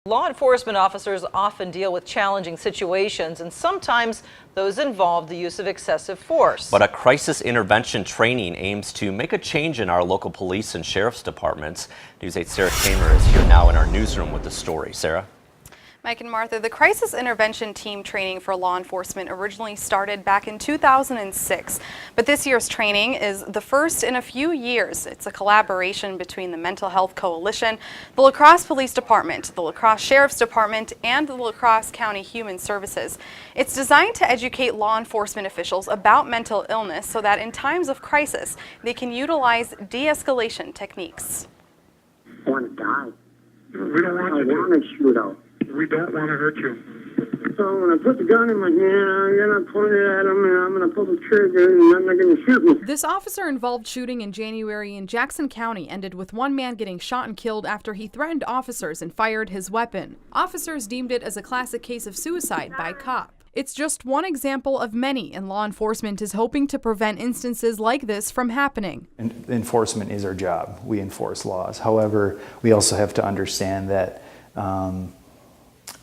Law enforcement officers often deal with challenging situations, and sometimes those involve the use of excessive force. But a crisis intervention training aims to make a change in our local police and sheriff's departments. News 8's Sarah Kramer is here now in our newsroom with the story. Sarah? Mike and Martha, the Crisis Intervention Team training for law enforcement originally started back in 2006, but this year's training is the first in a few years. It's a collaboration between the Mental Health Coalition, the La Crosse Police Department, the La Crosse Sheriff's Department, and the La Crosse County Human Services. It's designed to educate law enforcement officials about mental illness so that in times of crisis, they can utilize de-escalation techniques. I want to die. We don't want I want to shoot out. We don't want to hurt you. So when I put the gun in my hand, I'm going to point it at him and I'm going to pull the trigger and then they're going to shoot me. This officer-involved shooting in January in Jackson County ended with one man getting shot and killed after he threatened officers and fired his weapon. Officers deemed it as a classic case of suicide by cop. It's just one example of many, and law enforcement is hoping to prevent instances like this from happening. Enforcement is our job. We enforce laws. However, we also have to understand that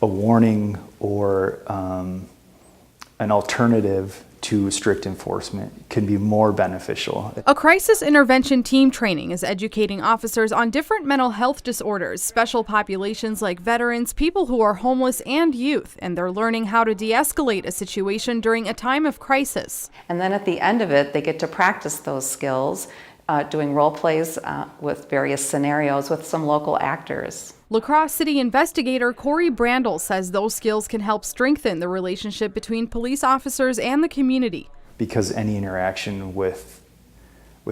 a warning or an alternative to strict enforcement can be more beneficial. A crisis intervention team training is educating officers on different mental health disorders, special populations like veterans, people who are homeless, and youth, and they're learning how to de-escalate a situation during a time of crisis. And then at the end of it, they get to practice those skills, doing role plays with various scenarios with some local actors. La Crosse City investigator Corey Brandel says those skills can help strengthen the relationship between police officers and the community. Because any interaction with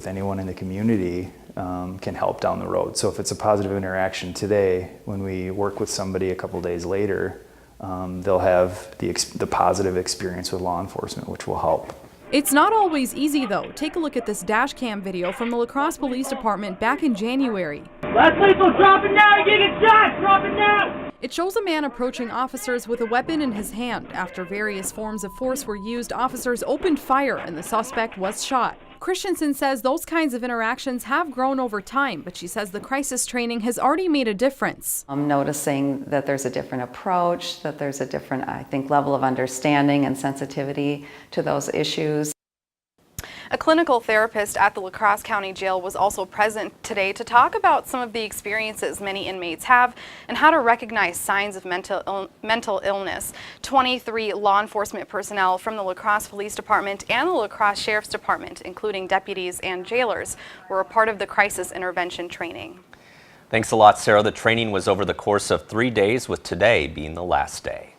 anyone in the community can help down the road. So if it's a positive interaction today, when we work with somebody a couple days later, they'll have the positive experience with law enforcement, which will help. It's not always easy, though. Take a look at this dash cam video from the La Crosse Police Department back in January. Last lethal, drop it now, you get shot, drop it now! It shows a man approaching officers with a weapon in his hand. After various forms of force were used, officers opened fire and the suspect was shot. Christensen says those kinds of interactions have grown over time, but she says the crisis training has already made a difference. I'm noticing that there's a different approach, that there's a different, I think, level of understanding and sensitivity to those issues. A clinical therapist at the La Crosse County Jail was also present today to talk about some of the experiences many inmates have and how to recognize signs of mental illness. 23 law enforcement personnel from the La Crosse Police Department and the La Crosse Sheriff's Department, including deputies and jailers, were a part of the crisis intervention training. Thanks a lot, Sarah. The training was over the course of 3 days, with today being the last day.